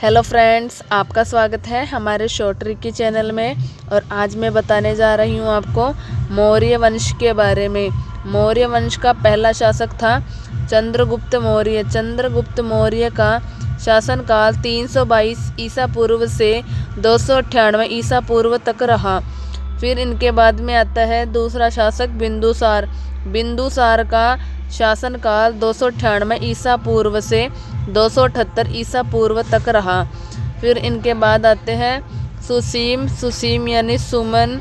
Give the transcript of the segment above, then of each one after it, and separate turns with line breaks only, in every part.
Hello friends, आपका स्वागत है हमारे शॉर्ट ट्रिक की चैनल में। और आज मैं बताने जा रही हूँ आपको मौर्य वंश के बारे में। मौर्य वंश का पहला शासक था चंद्रगुप्त मौर्य। चंद्रगुप्त मौर्य का शासनकाल 322 ईसा पूर्व से 298 ईसा पूर्व तक रहा। फिर इनके बाद में आता है दूसरा शासक बिंदुसार। बिंदुसार का शासनकाल 298 ईसा पूर्व से 278 ईसा पूर्व तक रहा। फिर इनके बाद आते हैं सुसीम। सुसीम यानी सुमन।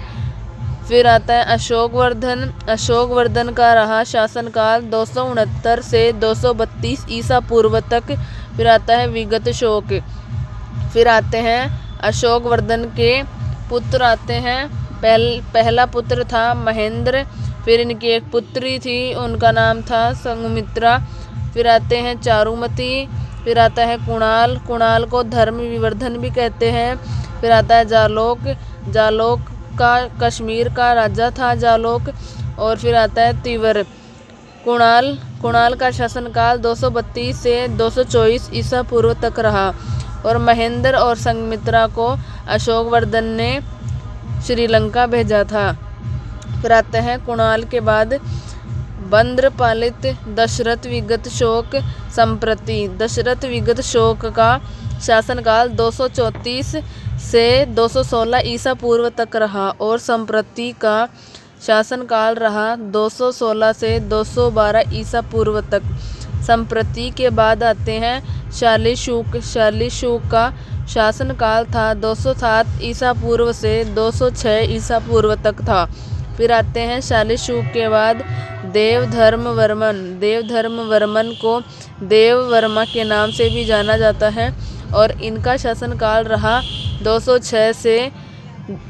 फिर आता है अशोकवर्धन। अशोकवर्धन का रहा शासनकाल 269 से 232 ईसा पूर्व तक। फिर आता है विगत शोक। फिर आते हैं अशोकवर्धन के पुत्र आते हैं। पहला पुत्र था महेंद्र। फिर इनकी एक पुत्री थी, उनका नाम था संघमित्रा। फिर आते हैं चारुमती। फिर आता है कुणाल। कुणाल को धर्म विवर्धन भी कहते हैं। फिर आता है जालोक। जालोक का कश्मीर का राजा था जालोक। और फिर आता है तिवर। कुणाल का शासनकाल 232 से 224 ईसा पूर्व तक रहा। और महेंद्र और संघमित्रा को अशोकवर्धन ने श्रीलंका भेजा था। फिर आते हैं कुणाल के बाद बंद्र पालित दशरथ विगत शोक संप्रति। दशरथ विगत शोक का शासनकाल 234 से 216 ईसा पूर्व तक रहा। और संप्रति का शासनकाल रहा 216 से 212 ईसा पूर्व तक। संप्रति के बाद आते हैं शालीशुक। शालीशुक का शासनकाल था 207 ईसा पूर्व से 206 ईसा पूर्व तक था। फिर आते हैं शालीशुक के बाद देवधर्मवर्मन। देवधर्मवर्मन को देववर्मा के नाम से भी जाना जाता है। और इनका शासनकाल रहा 206 से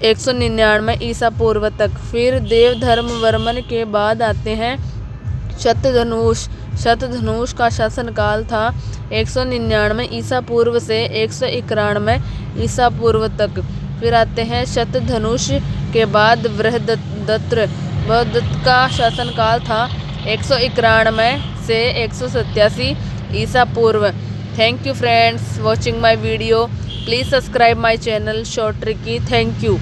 199 ईसा पूर्व तक। फिर देवधर्मवर्मन के बाद आते हैं शतधनुष। शतधनुष का शासनकाल था 199 ईसा पूर्व से 191 ईसा पूर्व तक। फिर आते हैं शतधनुष के बाद बृहदत्त। बृहदत्त का शासनकाल था 191 से 187 ईसा पूर्व। Thank you friends watching my video. Please subscribe my channel short trick की। Thank you.